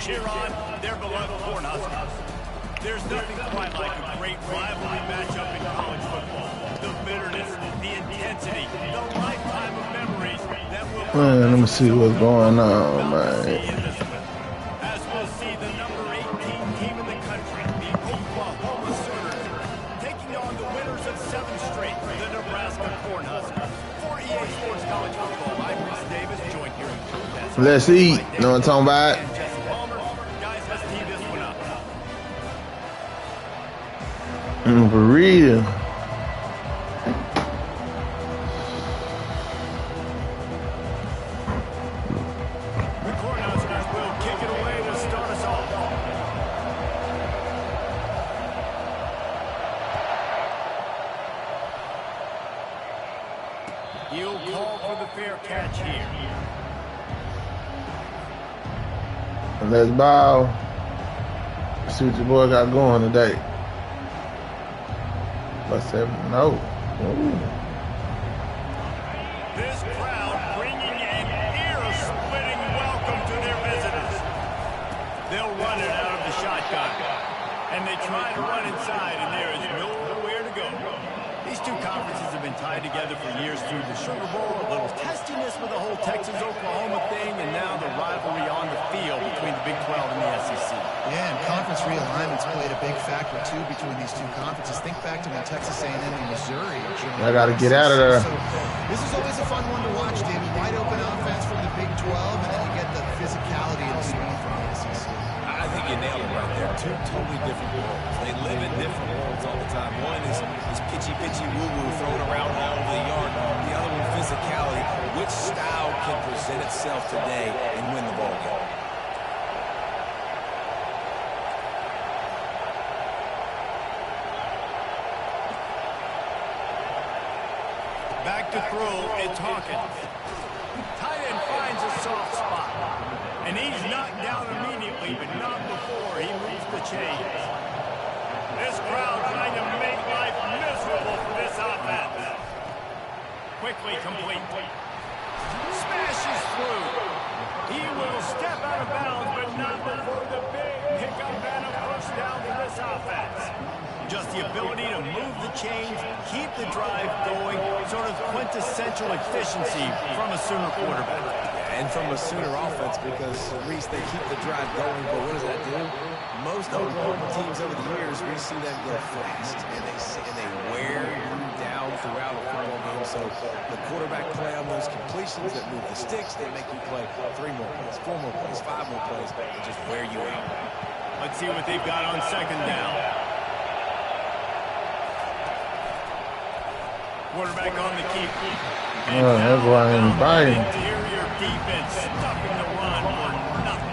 cheer on their beloved Cornhuskers. There's nothing quite like a great rivalry matchup in college football. The bitterness, the intensity, the lifetime of memories that will... Man, let me see what's going on, man. As we'll see the number 18 team in the country, the Oklahoma Sooners, taking on the winners of 7 straight, the Nebraska Cornhuskers. For EA Sports College Football, I'm Reese Davis, joined here in Cornhuskers. Let's eat. Know what I'm talking about? Guys, let's tee this one up. For real. The Cornhuskers will kick it away to start us off. He'll call for the fair catch here. Let's bow. See what your boy got going today. Let's say no. Ooh. This crowd bringing an ear-splitting welcome to their visitors. They'll run it out of the shotgun. And they try to run inside, and there is nowhere to go. These two conferences have been tied together for years through the Sugar Bowl, a little testiness with the whole Texas-Oklahoma thing, and now the rivalry on the field between the Big 12 and the SEC. Yeah, and conference realignments played a big factor, too, between these two conferences. Think back to when Texas A&M and Missouri joined. I got to get out of there. So this is always a fun one to watch, David. Wide open offense from the Big 12, and then you get the physicality and the speed from the SEC. I think you nailed it right there. Two totally different worlds. They live in different worlds all the time. One is pitchy, woo-woo, thrown around all over the yard. The other one, physicality. Which style can present itself today and win the ball game? Back to throw, it's Hawkins. Tight end finds a soft spot. And he's knocked down immediately, but not before he moves the chains. This crowd trying to make life miserable for this offense. Quickly complete. Smashes through. He will step out of bounds, but not before the big pickup and a first down for this offense. Just the ability to move the chains, keep the drive going, sort of quintessential efficiency from a Sooner quarterback. And from a Sooner offense, because at least they keep the drive going, but what does that do? Most Oklahoma teams over the years, we see them go fast, and they wear you down throughout a football game. So the quarterback play on those completions that move the sticks, they make you play 3 more plays, 4 more plays, 5 more plays, and just wear you out. Let's see what they've got on second down. Quarterback on the keep. That's why I'm biting. Interior defense stuffing the run for nothing.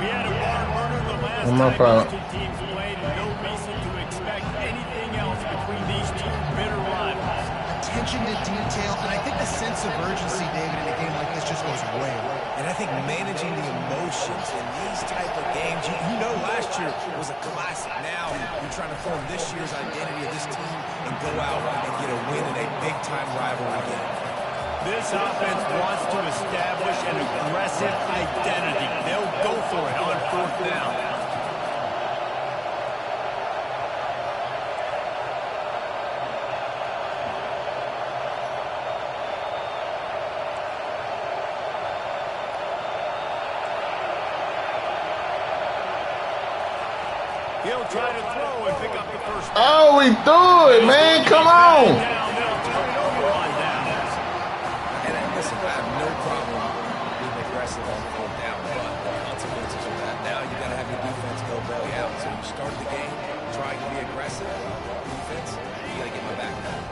We had a barn burner the last time these two teams played, and no reason to expect anything else between these two bitter rivals. Attention to detail, and I think the sense of urgency, David, in a game like this just goes way up. And I think managing the emotions in these type of games, you know last year was a classic. Now you're trying to form this year's identity of this team and go out and get a win in a big-time rivalry game. This offense wants to establish an aggressive identity. They'll go for it on 4th down. He'll try to throw and pick up the first down. Oh, we threw it, man. Come on. And listen, I have no problem being aggressive on 4th down, but the consequences of that, now you got to have your defense go belly out. So you start the game trying to be aggressive. Defense, you got to get my back now.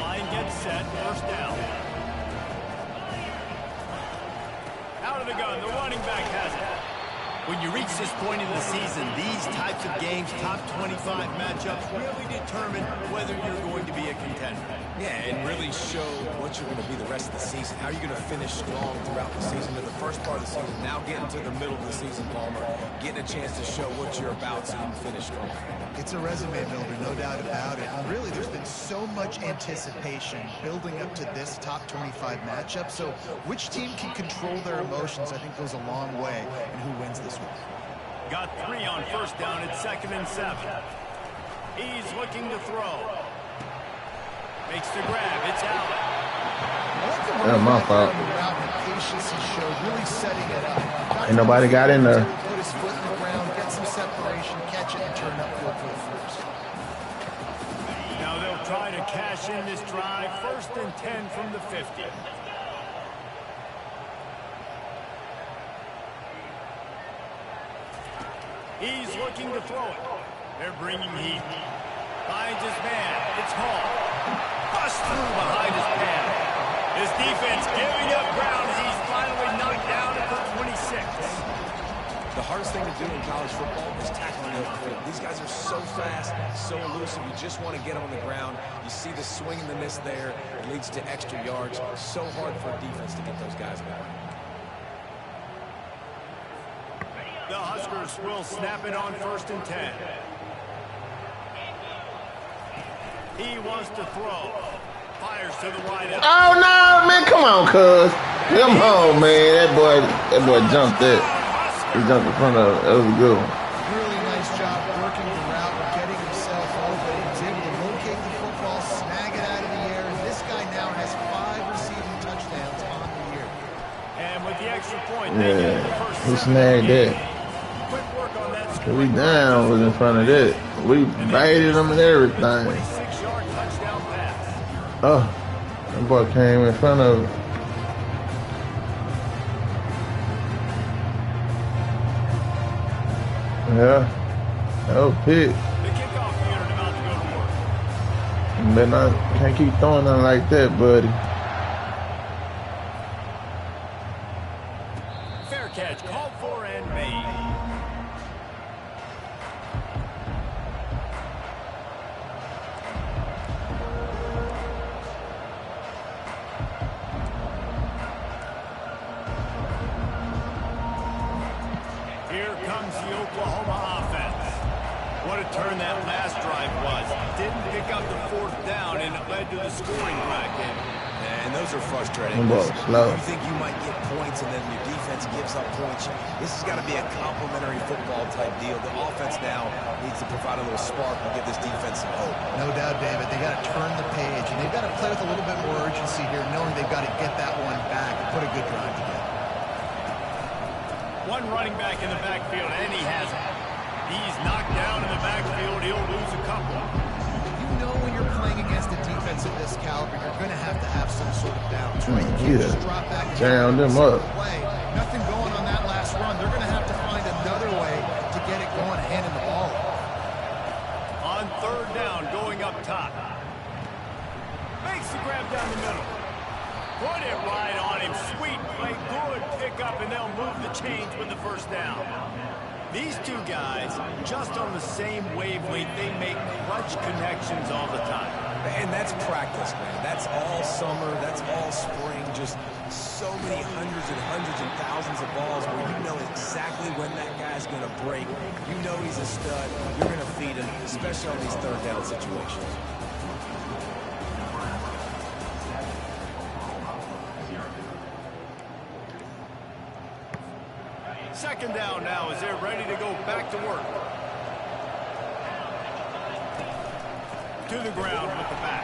Line gets set, first down. Out of the gun, the running back has it. When you reach this point in the season, these types of games, top 25 matchups, really determine whether you're going to be a contender. Yeah, and really show what you're going to be the rest of the season. How are you going to finish strong throughout the season? In the first part of the season, now getting to the middle of the season, Palmer, getting a chance to show what you're about so you can finish strong. It's a resume builder, no doubt about it. And really, there's been so much anticipation building up to this top 25 matchup. So which team can control their emotions, I think, goes a long way in who wins this one. Got 3 on first down. It's 2nd and 7. He's looking to throw. Makes the grab. It's out. That's my fault. Patience he showed, really setting it up. Ain't nobody got in there. Put his foot in the ground, get some separation, catch it, and turn upfield for the first. Now they'll try to cash in this drive. 1st and 10 from the 50. He's looking to throw it. They're bringing heat. Finds his man. It's Hall. Bust through behind his pad. His defense giving up ground as he's finally knocked down at the 26. The hardest thing to do in college football is tackling the field. These guys are so fast, so elusive. You just want to get them on the ground. You see the swing and the miss there. It leads to extra yards. So hard for a defense to get those guys going. The Huskers will snap it on 1st and 10. He wants to throw. Fires to the wide out. Oh no, man! Come on, cuz. Come on, man. That boy jumped it. He jumped in front of it. That was a good one. Really nice job working the route and getting himself open. He was able to locate the football, snag it out of the air. And this guy now has 5 receiving touchdowns on the year. And with the extra point, they get the first He snagged that. Quick work on that score. We down was in front of that. We baited him and everything. 26-yard touchdown pass. Oh, that boy came in front of it. Yeah, that was pick. The kickoff unit about to go to work. You better not, can't keep throwing nothing like that, buddy. Fair catch called for and made. Here comes the Oklahoma offense. What a turn that last drive was. Didn't pick up the 4th down, and it led to the scoring drive. And those are frustrating. Slow. You think you might get points, and then your defense gives up points. This has got to be a complementary football type deal. The offense now needs to provide a little spark and give this defense some hope. No doubt, David. They got to turn the page, and they've got to play with a little bit more urgency here, knowing they've got to get that one back and put a good drive together. One running back in the backfield, and he has it. He's knocked down in the backfield. He'll lose a couple. You know when you're playing against a defense of this caliber, you're going to have some sort of balance, right? You can't just drop back and jammed them up. play. Nothing going on that last run. They're going to have to find another way to get it going, handing the ball off. On 3rd down, going up top. Makes the grab down the middle. Put it right on him. Sweet play, good pickup, and they'll move the chains with the 1st down. These two guys, just on the same wavelength, they make clutch connections all the time. And that's practice, man. That's all summer. That's all spring. Just so many hundreds and thousands of balls where you know exactly when that guy's going to break. You know he's a stud. You're going to feed him, especially on these 3rd down situations. Second down now as they're ready to go back to work. To the ground with the back.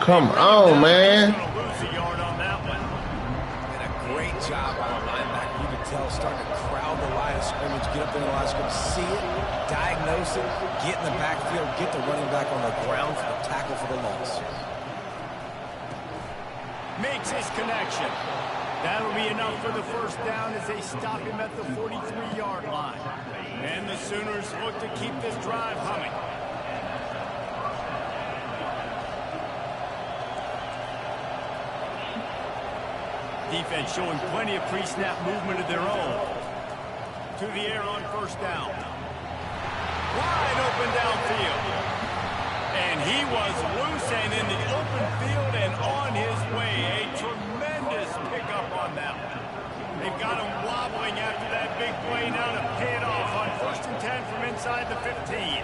Come on, man. Lose a yard on that one. And a great job by the linebacker. You can tell starting to crowd the line of scrimmage, get up there in the line of scrimmage, see it, diagnose it, get in the backfield, get the running back on the ground for the tackle for the loss. Makes his connection. That'll be enough for the 1st down as they stop him at the 43-yard line. And the Sooners look to keep this drive humming. Defense showing plenty of pre-snap movement of their own. To the air on 1st down. Wide open downfield. And he was loose and in the open field and on his way. A tremendous pickup on that one. They've got him wobbling after that big play now to pay it off on 1st and 10 from inside the 15.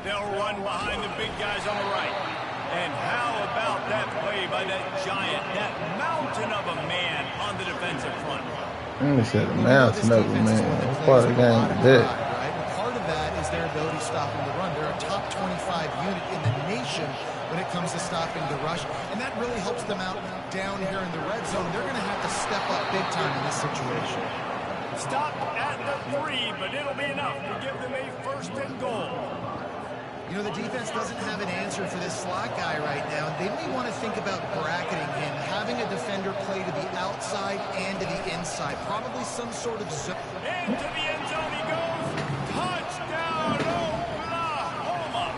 They'll run behind the big guys on the right. And how about that play by that giant, that mountain of a man on the defensive front? I said the mountain of a man. That's part of the game today. Part of that is their ability stopping the run. They're a top 25 unit in the nation when it comes to stopping the rush, and that really helps them out down here in the red zone. They're going to have to step up big time in this situation. Stop at the 3, but it'll be enough to give them a 1st and goal. You know, the defense doesn't have an answer for this slot guy right now. They may want to think about bracketing him, having a defender play to the outside and to the inside. Probably some sort of zone. Into the end zone he goes. Touchdown, Oklahoma.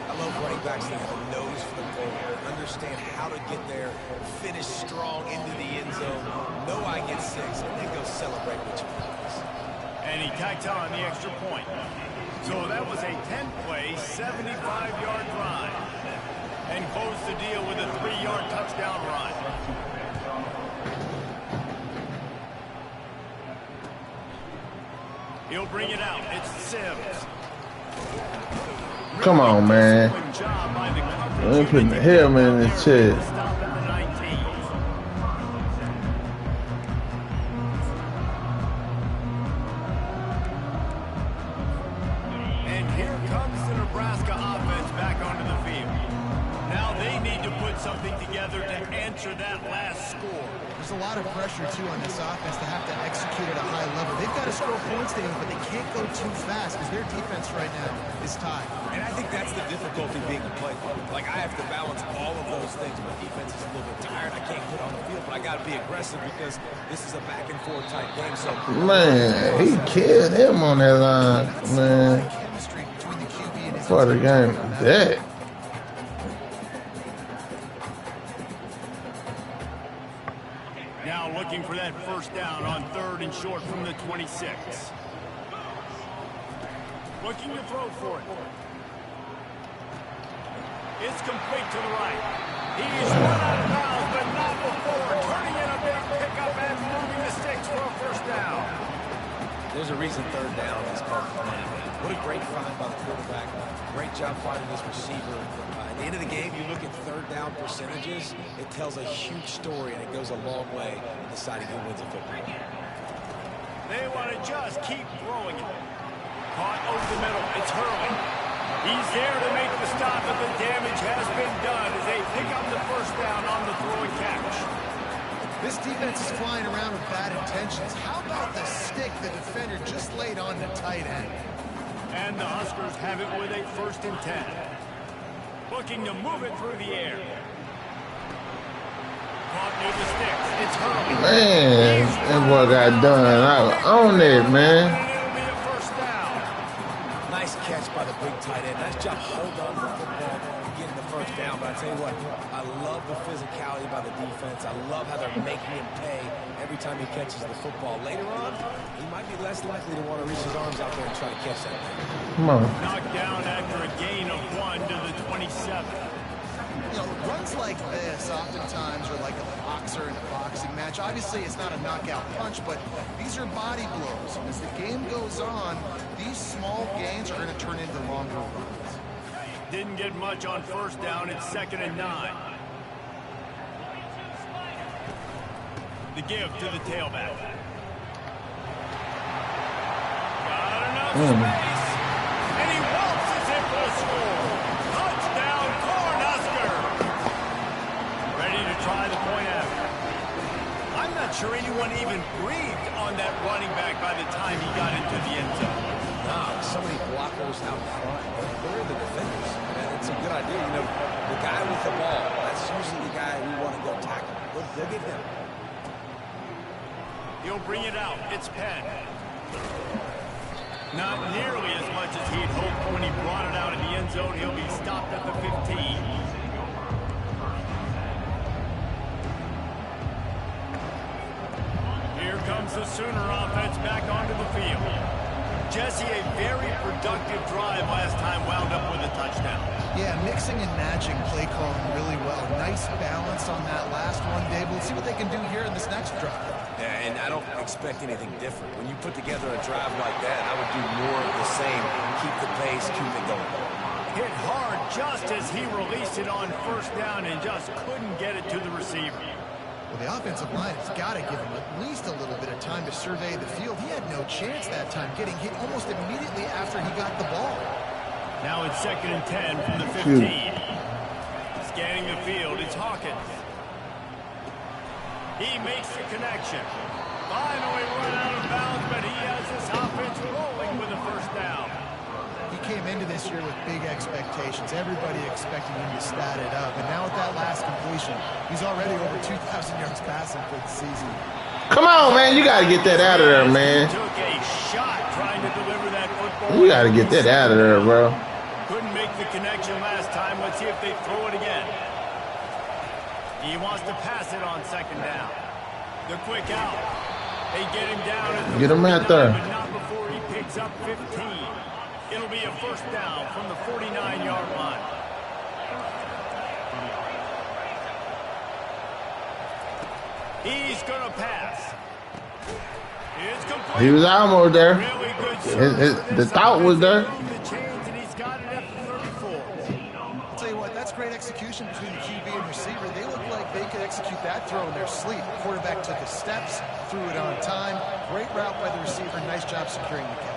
I love running backs that have a nose for the goal, understand how to get there, finish strong into the end zone, know I get 6, and then go celebrate with you guys. And he tacked on the extra point. So that was a 10-play, 75-yard drive. And closed the deal with a 3-yard touchdown run. He'll bring it out. It's Sims. Come on, man. They're putting the helmet in his chest. And here comes the Nebraska offense back onto the field. Now they need to put something together to answer that last score. There's a lot of pressure, too, on this offense to have to execute at a high level. They've got to score points, David, but they can't go too fast because their defense right now is tied. And I think that's the difficulty being a play caller. Like, I have to balance all of those things. My defense is a little bit tired. I can't get on the field, but I got to be aggressive because this is a back-and-forth type game. So, man, he killed him on that line, man. Part of the game that. Now looking for that 1st down on 3rd and short from the 26. Looking to throw for it. It's complete to the right. He's run out of bounds, but not before. Turning in a big pickup and moving the sticks for a 1st down. there's a reason 3rd down is called running back. What a great find by the quarterback. Great job finding this receiver. At the end of the game, you look at 3rd down percentages, it tells a huge story, and it goes a long way in deciding who wins a football game. They want to just keep throwing it. Caught over the middle. It's Hurley. He's there to make the stop, but the damage has been done as they pick up the 1st down on the throw and catch. This defense is flying around with bad intentions. How about the stick the defender just laid on the tight end? And the Huskers have it with a 1st and 10. Looking to move it through the air. Caught near the sticks. It's Hurley. Man, that boy got done. I own it, man. It'll be a 1st down. Nice catch by the big tight end. Nice job holding on to the football, getting the 1st down. But I tell you what, I love the physicality by the defense. I love how they're making him pay every time he catches the football. Later on, he might be less likely to want to reach his arms out there and try to catch that thing. Come on. Knocked down after a gain of 1 to the 27. You know, runs like this oftentimes are like a boxer in a boxing match. Obviously, it's not a knockout punch, but these are body blows. And as the game goes on, these small gains are going to turn into longer runs. Didn't get much on 1st down. It's 2nd and 9. The give to the tailback. Got enough space. And he waltzes it for the score. Touchdown, Cornhuskers. Ready to try the point after. I'm not sure anyone even breathed on that running back by the time he got into the end zone. Nah, so many blockers out front. Where are the defenders? And it's a good idea. You know, the guy with the ball, that's usually the guy we want to go tackle. Go get him. He'll bring it out. It's Penn. Not nearly as much as he'd hoped when he brought it out in the end zone. He'll be stopped at the 15. Here comes the Sooner offense back onto the field. Jesse, a very productive drive last time wound up with a touchdown. Yeah, mixing and matching play calling really well. Nice balance on that last one, Dave. We'll see what they can do here in this next drive. Yeah, and I don't expect anything different. When you put together a drive like that, I would do more of the same. Keep the pace, keep it going. Hit hard just as he released it on first down and just couldn't get it to the receiver. Well, the offensive line has got to give him at least a little bit of time to survey the field. He had no chance that time, getting hit almost immediately after he got the ball. Now it's 2nd and 10 from the 15. Scanning the field, it's Hawkins. He makes the connection. Finally run out of bounds, but he has this offense rolling with a first down. He came into this year with big expectations. Everybody expecting him to stat it up. And now with that last completion, he's already over 2,000 yards passing for the season. Come on, man. You got to get that out of there, man. Took a shot trying to deliver that football. You got to get that out of there, bro. Couldn't make the connection last time. Let's see if they throw it again. He wants to pass it on 2nd down. The quick out. They get him down. Get him out there. But not before he picks up 15. It'll be a first down from the 49-yard line. He's going to pass. It's complete. He was almost there. Really good. The thought was there. I'll tell you what, that's great execution between the QB and receiver. They look like they could execute that throw in their sleep. The quarterback took the steps, threw it on time. Great route by the receiver. Nice job securing the catch.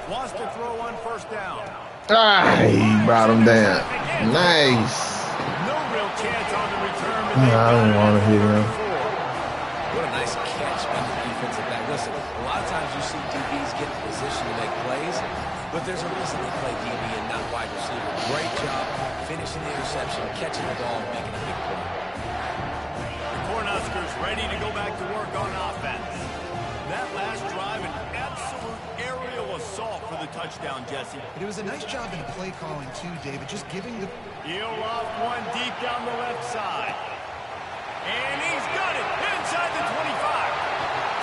Wants to throw on first down. Ah, he brought him down. Nice. No real chance on the return. I don't want to hit him. What a nice catch by the defensive back. Listen, a lot of times you see DBs get in position to make plays, but there's a reason they play DB and not wide receiver. Great job finishing the interception, catching the ball, and making a big play. The Cornhuskers ready to go back to work on offense. That last drive, an absolute aerial assault for the touchdown, Jesse. But it was a nice job in play calling, too, David. Just giving the... He'll off one deep down the left side. And he's got it inside the 25.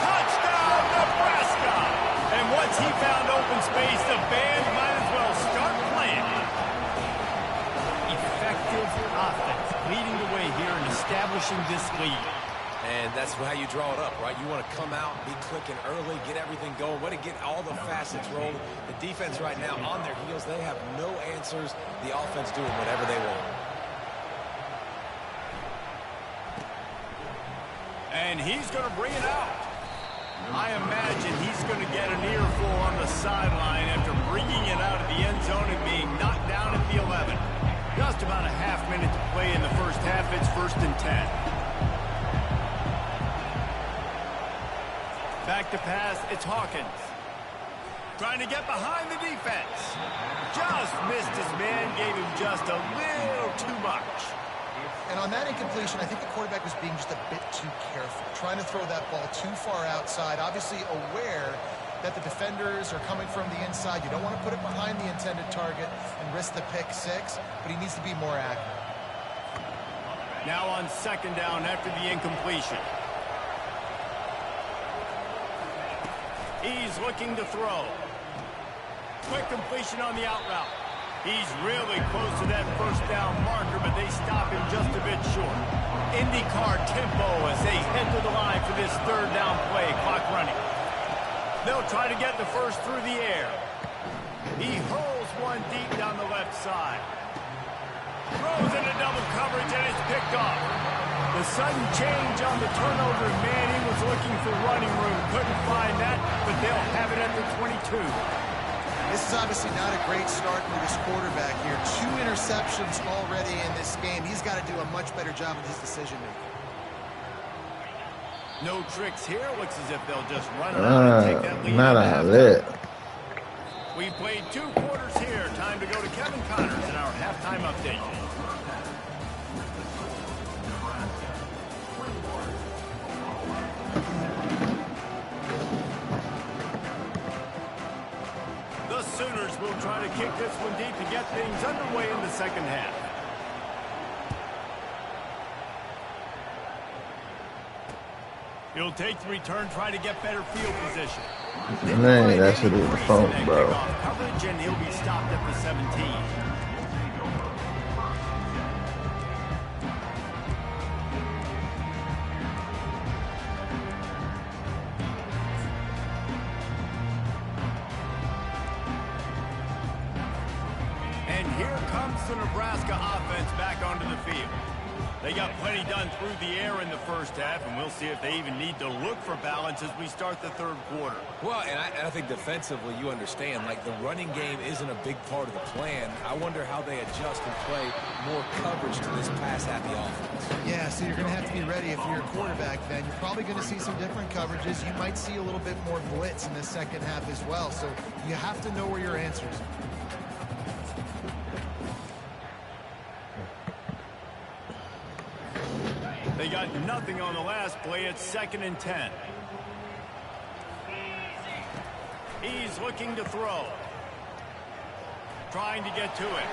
Touchdown, Nebraska! And once he found open space, the band might as well start playing. Effective offense leading the way here and establishing this lead. And that's how you draw it up, right? You want to come out, be clicking early, get everything going, want to get all the facets rolling. The defense right now on their heels, they have no answers. The offense doing whatever they want. And he's going to bring it out. I imagine he's going to get an earful on the sideline after bringing it out of the end zone and being knocked down at the 11. Just about a half minute to play in the first half. It's 1st and 10. Back to pass, it's Hawkins. Trying to get behind the defense. Just missed his man, gave him just a little too much. And on that incompletion, I think the quarterback was being just a bit too careful, trying to throw that ball too far outside, obviously aware that the defenders are coming from the inside. You don't want to put it behind the intended target and risk the pick six, but he needs to be more accurate. Now on 2nd down after the incompletion. He's looking to throw. Quick completion on the out route. He's really close to that first down marker, but they stop him just a bit short. IndyCar tempo as they head to the line for this 3rd down play. Clock running. They'll try to get the first through the air. He hurls one deep down the left side. Throws into double coverage and it's picked off. The sudden change on the turnover, man, he was looking for running room. Couldn't find that, but they'll have it at the 22. This is obviously not a great start for this quarterback here. 2 interceptions already in this game. He's got to do a much better job of his decision-making. No tricks here. Looks as if they'll just run it out and take that lead. Not a lit. We played 2 quarters here. Time to go to Kevin Connors in our halftime update. The Sooners will try to kick this one deep to get things underway in the 2nd half. He'll take the return, try to get better field position. Man, that shit was the phone, bro. Coverage, and he'll be stopped at the 17. And here comes the Nebraska offense back onto the field. They got plenty done through the air in the first half, and we'll see if they even need to look for balance as we start the third quarter. Well, and I think defensively, you understand, like, the running game isn't a big part of the plan. I wonder how they adjust and play more coverage to this pass-happy offense. Yeah, so you're going to have to be ready if you're a quarterback then. You're probably going to see some different coverages. You might see a little bit more blitz in the second half as well, so you have to know where your answers are. They got nothing on the last play. It's 2nd and 10. He's looking to throw. Trying to get to it.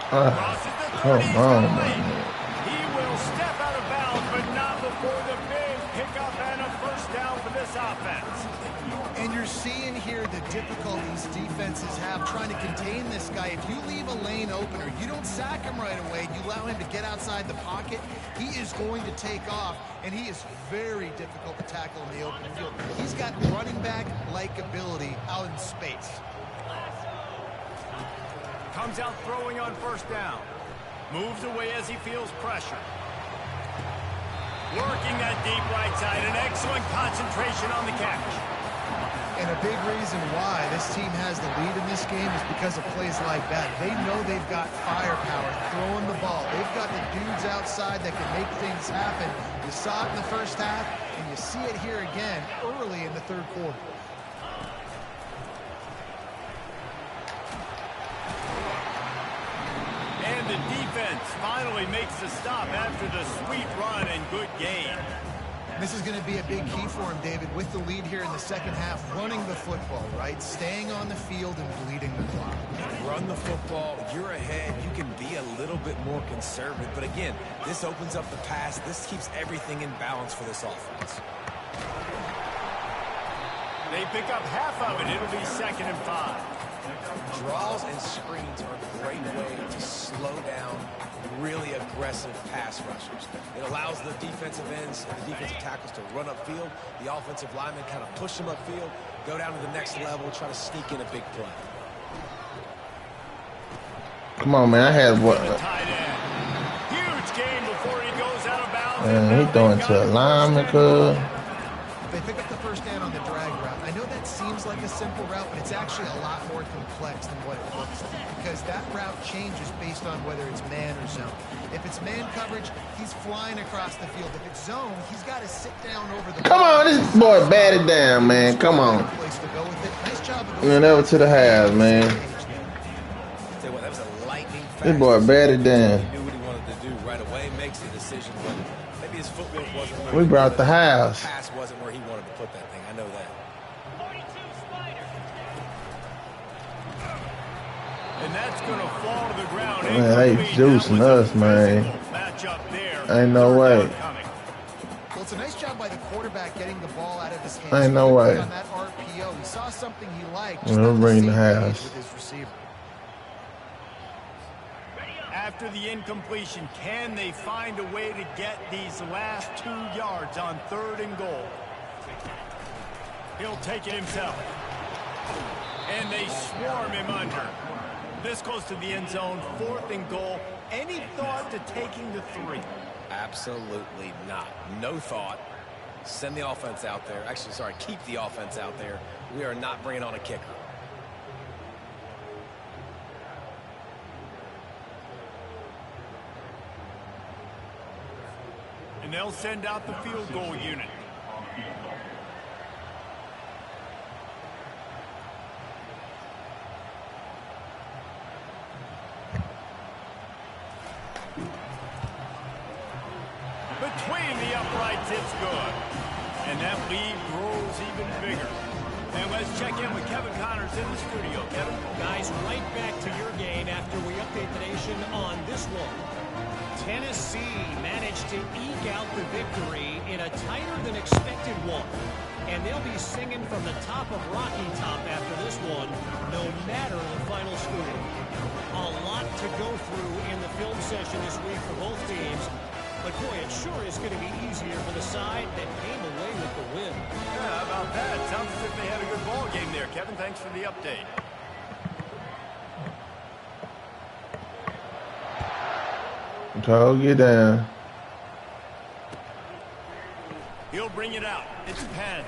Crosses the 30. He will step out of bounds, but not before the big pickup and a first down for this offense. And you're seeing here the difficulties defenses have trying to contain this guy. If you leave a lane open or you don't sack him right away, you allow him to get outside the pocket, he is going to take off, and he is very difficult to tackle in the open field. He's got running back-like ability out in space. Comes out throwing on first down. Moves away as he feels pressure. Working that deep right side. An excellent concentration on the catch. And a big reason why this team has the lead in this game is because of plays like that. They know they've got firepower throwing the ball. They've got the dudes outside that can make things happen. You saw it in the first half, and you see it here again early in the third quarter. And the defense finally makes the stop after the sweet run and good gain. This is going to be a big key for him, David, with the lead here in the second half, running the football, right? Staying on the field and bleeding the clock. Run the football, you're ahead, you can be a little bit more conservative. But again, this opens up the pass. This keeps everything in balance for this offense. They pick up half of it. It'll be 2nd and 5. Draws and screens are a great way to slow down really aggressive pass rushers. It allows the defensive ends and the defensive tackles to run upfield. The offensive linemen kind of push them upfield, go down to the next level, try to sneak in a big play. Come on, man. I had what? Huge game before he goes out of bounds. Man, he throwing to a lineman, cuz. They pick up the first down on the drag route. I know that seems like a simple route, but it's actually a lot more complex than what it looks like because that route changes based on whether it's man or zone. If it's man coverage, he's flying across the field. If it's zone, he's got to sit down over the Come on, this boy batted down, man. Come on. Place to go with it. Nice job of Man, that was to the half, man. Tell you what, that was a lightning fast. This boy batted down. He knew what he wanted to do right away, makes the decision, but maybe his footwork wasn't where We brought the house. the pass wasn't where he wanted to put that thing. I know that. And that's going to fall to the ground. Man, they juicing us, man. Ain't no way. Well, it's a nice job by the quarterback getting the ball out of his hands. Ain't no way. On that RPO, he saw something he liked. We'll bring the house. With his receiver. After the incompletion, can they find a way to get these last 2 yards on 3rd and goal? He'll take it himself. And they swarm him under. This goes to the end zone, 4th and goal. Any thought to taking the 3? Absolutely not. No thought. Send the offense out there. Actually, sorry, keep the offense out there. We are not bringing on a kicker. And they'll send out the field goal unit. Between the uprights, it's good. And that lead grows even bigger. And let's check in with Kevin Connors in the studio. Kevin? Guys, right back to your game after we update the nation on this one. Tennessee managed to eke out the victory in a tighter than expected one. And they'll be singing from the top of Rocky Top after this one, no matter the final score. A lot to go through in the film session this week for both teams. But boy, it sure is going to be easier for the side that came away with the win. Yeah, how about that? Sounds as if they had a good ball game there. Kevin, thanks for the update. Go get down. He'll bring it out. It's Penn.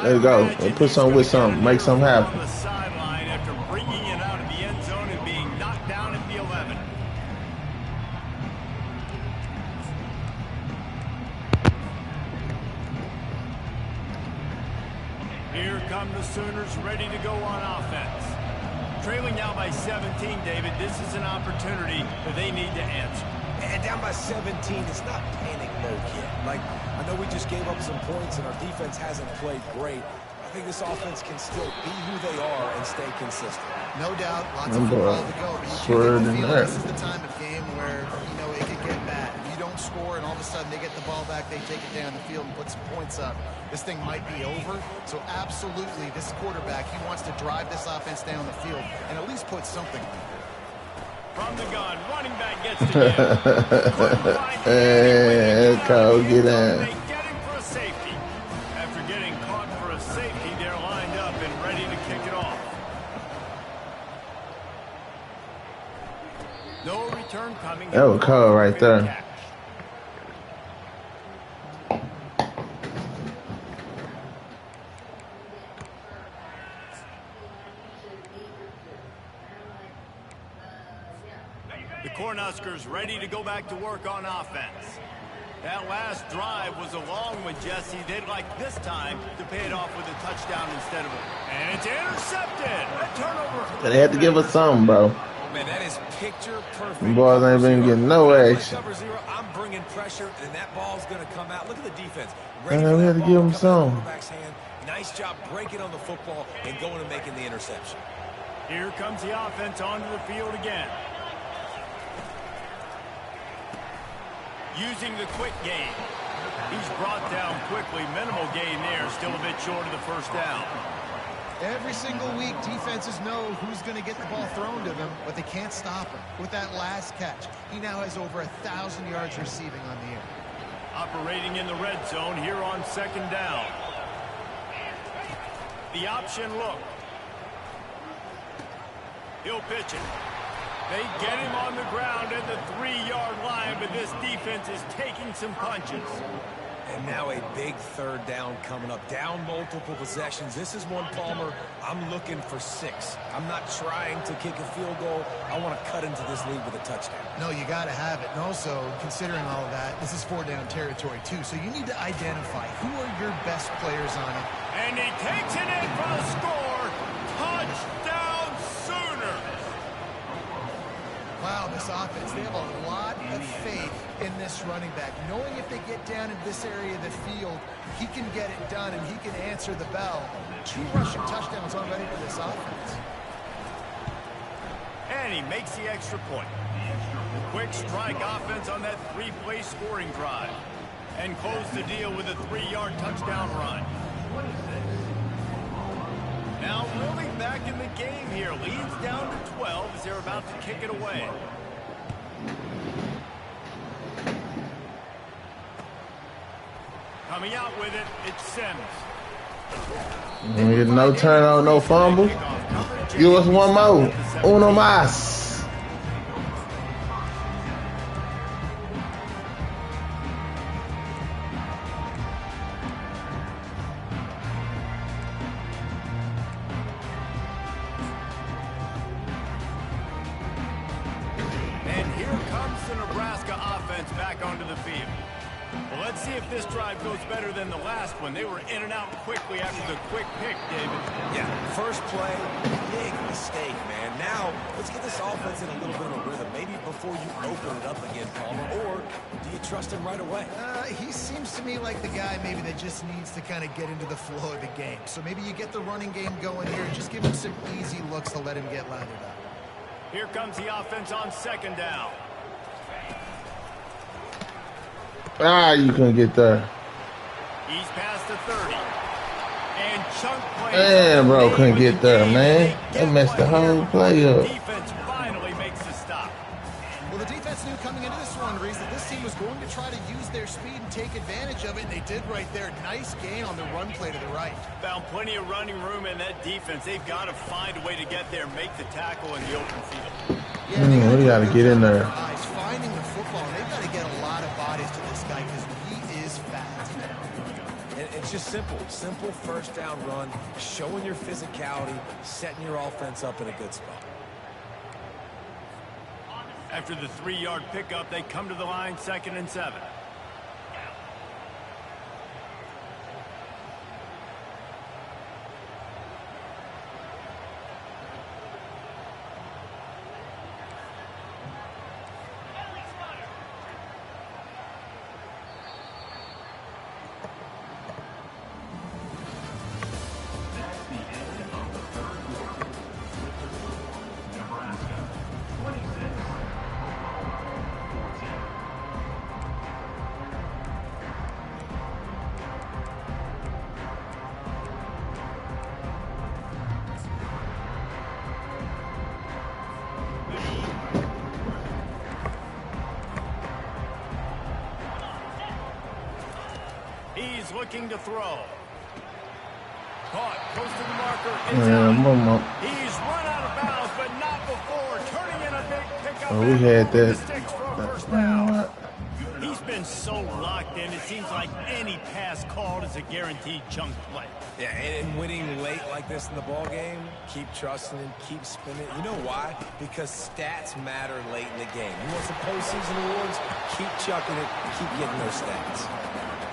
There you go. We'll put something with something. Make something happen. On the sideline after bringing it out of the end zone and being knocked down at the 11. Here come the Sooners ready to go on offense. Trailing now by 17, David. This is an opportunity that they need to answer. And down by 17, it's not panic mode yet. Like, I know we just gave up some points and our defense hasn't played great. I think this offense can still be who they are and stay consistent. No doubt, lots of football to go. But you Swear can feel that. this is the time of game where, you know, it could get bad. If you don't score and all of a sudden they get the ball back, they take it down the field and put some points up, this thing might be over. So absolutely, this quarterback, he wants to drive this offense down the field and at least put something on it. From the gun, running back gets to him. Hey, go get down. They get him for a safety. After getting caught for a safety, they're lined up and ready to kick it off. No return coming. That was cold right there. The Cornhuskers ready to go back to work on offense. That last drive was a long one, Jesse. They'd like this time to pay it off with a touchdown instead of a... And it's intercepted! A turnover! They had to give us something, bro. Man, that is picture perfect. The boys ain't been getting no action. Cover zero, I'm bringing pressure, and that ball's going to come out. Look at the defense. And then we had to give them some. Nice job breaking on the football and going and making the interception. Here comes the offense onto the field again. Using the quick game. He's brought down quickly. Minimal gain there. Still a bit short of the first down. Every single week, defenses know who's going to get the ball thrown to them, but they can't stop him. With that last catch, he now has over 1,000 yards receiving on the air. Operating in the red zone here on second down. The option look. He'll pitch it. They get him on the ground at the 3-yard line, but this defense is taking some punches. And now a big third down coming up. Down multiple possessions. This is one, Palmer, I'm looking for 6. I'm not trying to kick a field goal. I want to cut into this lead with a touchdown. No, you got to have it. And also, considering all of that, this is 4-down territory, too. So you need to identify who are your best players on it. And he takes it in for the score. Touchdown, Sooners. Wow, this offense, they have a lot of faith in this running back. Knowing if they get down in this area of the field, he can get it done and he can answer the bell. 2 rushing touchdowns already for this offense. And he makes the extra point. Quick strike offense on that 3-play scoring drive. And close the deal with a 3-yard touchdown run. Now really back in the game here. Leads down to 12 as they're about to kick it away. Coming out with it, it's Sims. No turnover, no fumble. Give us one more. Uno más. And here comes the Nebraska offense back onto the field. Well, let's see if this drive goes better than the last one. They were in and out quickly after the quick pick, David. Yeah, first play, big mistake, man. Now, let's get this offense in a little bit of a rhythm. Maybe before you open it up again, Palmer, or do you trust him right away? He seems to me like the guy maybe that just needs to kind of get into the flow of the game. So maybe you get the running game going here and just give him some easy looks to let him get lathered up. Here comes the offense on second down. Ah, you couldn't get there. He's past the 30. And chunk plays. Damn, bro, couldn't get there, man. That messed the whole play up. Defense finally makes the stop. Well, the defense knew coming into this one, Reese, that this team was going to try to use their speed and take advantage of it, and they did right there. Nice gain on the run play to the right. Found plenty of running room in that defense. They've got to find a way to get there and make the tackle in the open field. Yeah, we got to get in there. Finding the football, and they've got to get a lot of bodies to this guy because he is fast. And it's just simple first down run, showing your physicality, setting your offense up in a good spot. After the 3-yard pickup, they come to the line, 2nd and 7. He's looking to throw. Caught, close to the marker. He's run out of bounds, but not before. Turning in a big pickup. Oh, we had that. Sticks for a first down. He's been so locked in, it seems like any pass called is a guaranteed chunk play. Yeah, and winning late like this in the ball game, keep trusting him, keep spinning. You know why? Because stats matter late in the game. You want some postseason awards? Keep chucking it, keep getting those stats.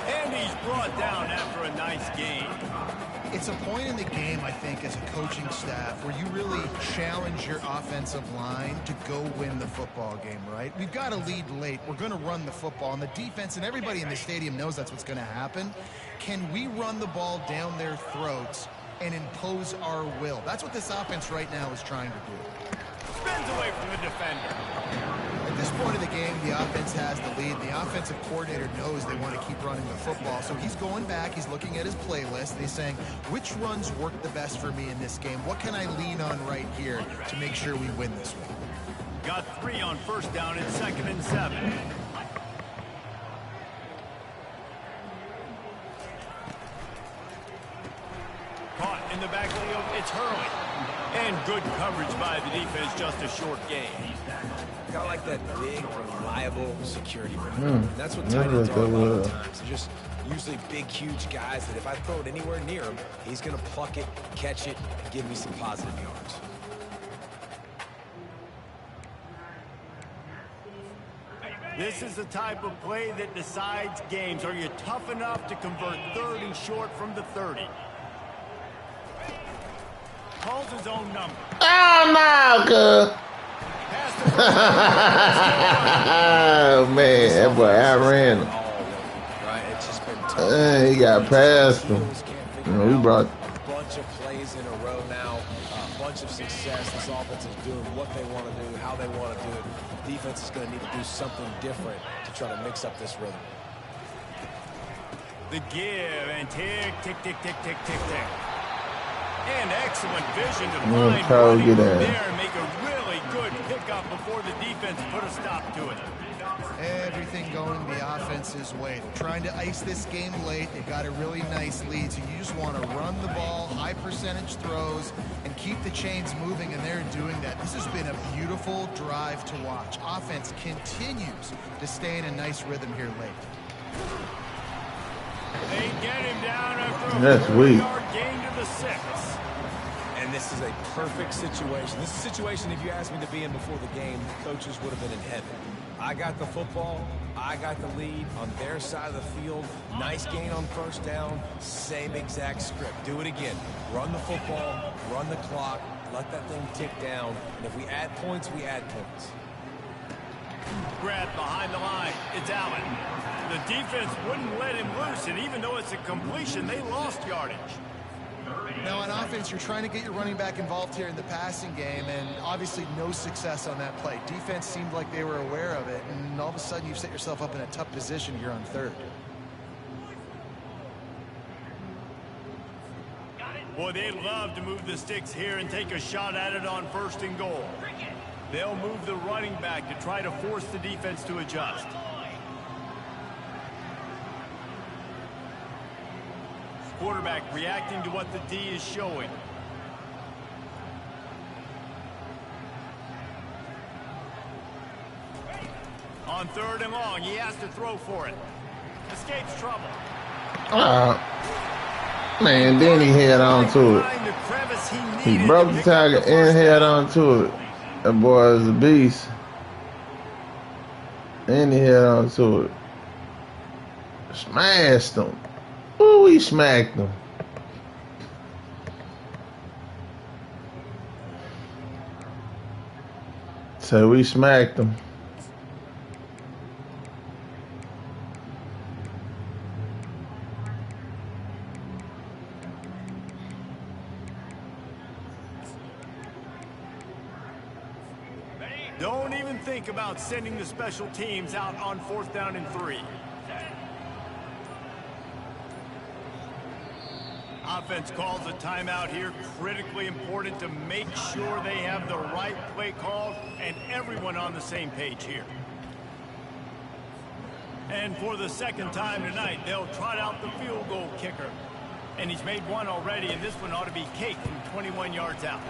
And he's brought down after a nice game. It's a point in the game, I think, as a coaching staff where you really challenge your offensive line to go win the football game, right? We've got to lead late. We're going to run the football. And the defense and everybody in the stadium knows that's what's going to happen. Can we run the ball down their throats and impose our will? That's what this offense right now is trying to do. Spins away from the defender. At this point of the game, the offense has the lead. The offensive coordinator knows they want to keep running the football. So he's going back. He's looking at his playlist. And he's saying, which runs work the best for me in this game? What can I lean on right here to make sure we win this one? Got 3 on first down and 2nd and 7. Caught in the backfield. It's Hurley. And good coverage by the defense, just a short game. I like that big, reliable security. That's what tight ends are a lot of times. They're just usually big, huge guys that if I throw it anywhere near him, he's going to pluck it, catch it, and give me some positive yards. This is the type of play that decides games. Are you tough enough to convert 3rd and short from the 30? Calls his own number. Oh, no, cuz. Oh, man, that boy outran him. Right, it's just been tough. He got past him. We brought a bunch of plays in a row now, a bunch of success. This offense is doing what they want to do, how they want to do it. Defense is going to need to do something different to try to mix up this rhythm. The give and tick, tick, tick, tick, tick, tick, tick. And excellent vision to find running there and make a really good pickup before the defense put a stop to it. Everything going the offense's way. They're trying to ice this game late. They've got a really nice lead, so you just want to run the ball, high percentage throws, and keep the chains moving, and they're doing that. This has been a beautiful drive to watch. Offense continues to stay in a nice rhythm here late. They get him down after That's a 4-yard gain to the 6. And this is a perfect situation. This is a situation, if you asked me to be in before the game, the coaches would have been in heaven. I got the football. I got the lead on their side of the field. Nice gain on first down. Same exact script. Do it again. Run the football, run the clock, let that thing tick down. And if we add points, we add points. Grabbed behind the line. It's Allen. The defense wouldn't let him loose, and even though it's a completion, they lost yardage. Now on offense, you're trying to get your running back involved here in the passing game, and obviously no success on that play. Defense seemed like they were aware of it, and all of a sudden you've set yourself up in a tough position here on third. Boy, they'd love to move the sticks here and take a shot at it on 1st and goal. They'll move the running back to try to force the defense to adjust. Quarterback reacting to what the D is showing. On 3rd and long, he has to throw for it. Escapes trouble. Man, then he head on to it. He broke the tackle and head on to it. That boy is a beast. And he head on to it. Smashed him. Ooh, he smacked him. So we smacked him. Don't even think about sending the special teams out on 4th down and 3. Offense calls a timeout here. Critically important to make sure they have the right play call and everyone on the same page here. And for the 2nd time tonight, they'll trot out the field goal kicker. And he's made one already, and this one ought to be cake from 21 yards out.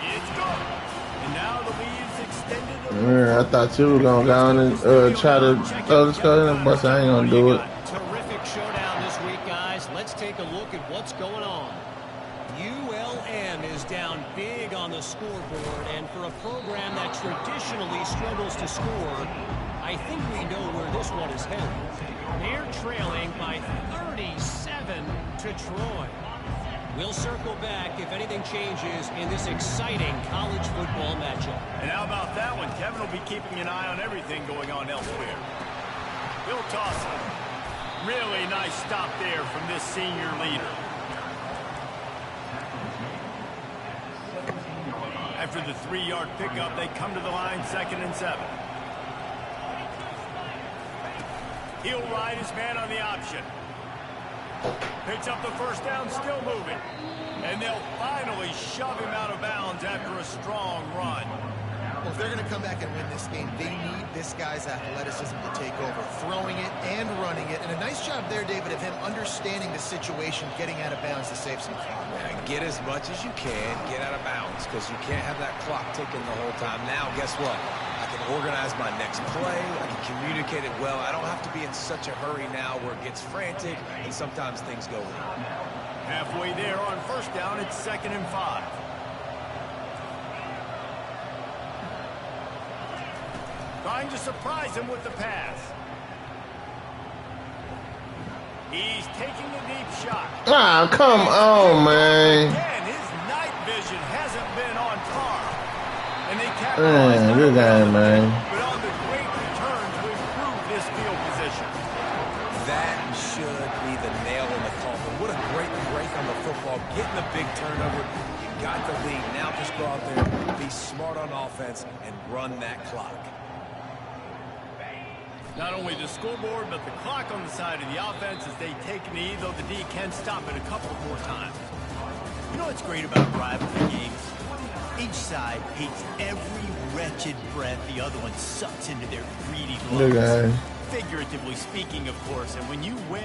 It's good. And now the lead's extended. Yeah, I thought you were going to go on and try to throw this guy in, but I ain't going to do it. Terrific showdown this week, guys. Let's take a look at what's going on. ULM is down big on the scoreboard, and for a program that traditionally struggles to score, I think we know where this one is headed. They're trailing by 37 to Troy. We'll circle back if anything changes in this exciting college football matchup. And how about that one? Kevin will be keeping an eye on everything going on elsewhere. He'll toss it. Really nice stop there from this senior leader. After the 3-yard pickup, they come to the line 2nd and 7. He'll ride his man on the option. Picks up the 1st down, still moving. And they'll finally shove him out of bounds after a strong run. Well, if they're going to come back and win this game, they need this guy's athleticism to take over, throwing it and running it. And a nice job there, David, of him understanding the situation, getting out of bounds to save some clock. Get as much as you can, get out of bounds, because you can't have that clock ticking the whole time. Now, guess what? I can organize my next play. I can communicate it well. I don't have to be in such a hurry now where it gets frantic and sometimes things go wrong. Halfway there on 1st down, it's 2nd and 5. Trying to surprise him with the pass. He's taking a deep shot. Ah, come on, man. Again, his night vision hasn't been on par. And they capitalize Good game, man. but on the great return to improve this field position. That should be the nail in the coffin. What a great break on the football. Getting a big turnover. You got the lead. Now just go out there, be smart on offense, and run that clock. Not only the scoreboard, but the clock on the side of the offense as they take a knee, though the D can stop it a couple more times. You know what's great about rivalry games? Each side hates every wretched breath the other one sucks into their greedy lungs. Good guy. Figuratively speaking, of course, and when you win,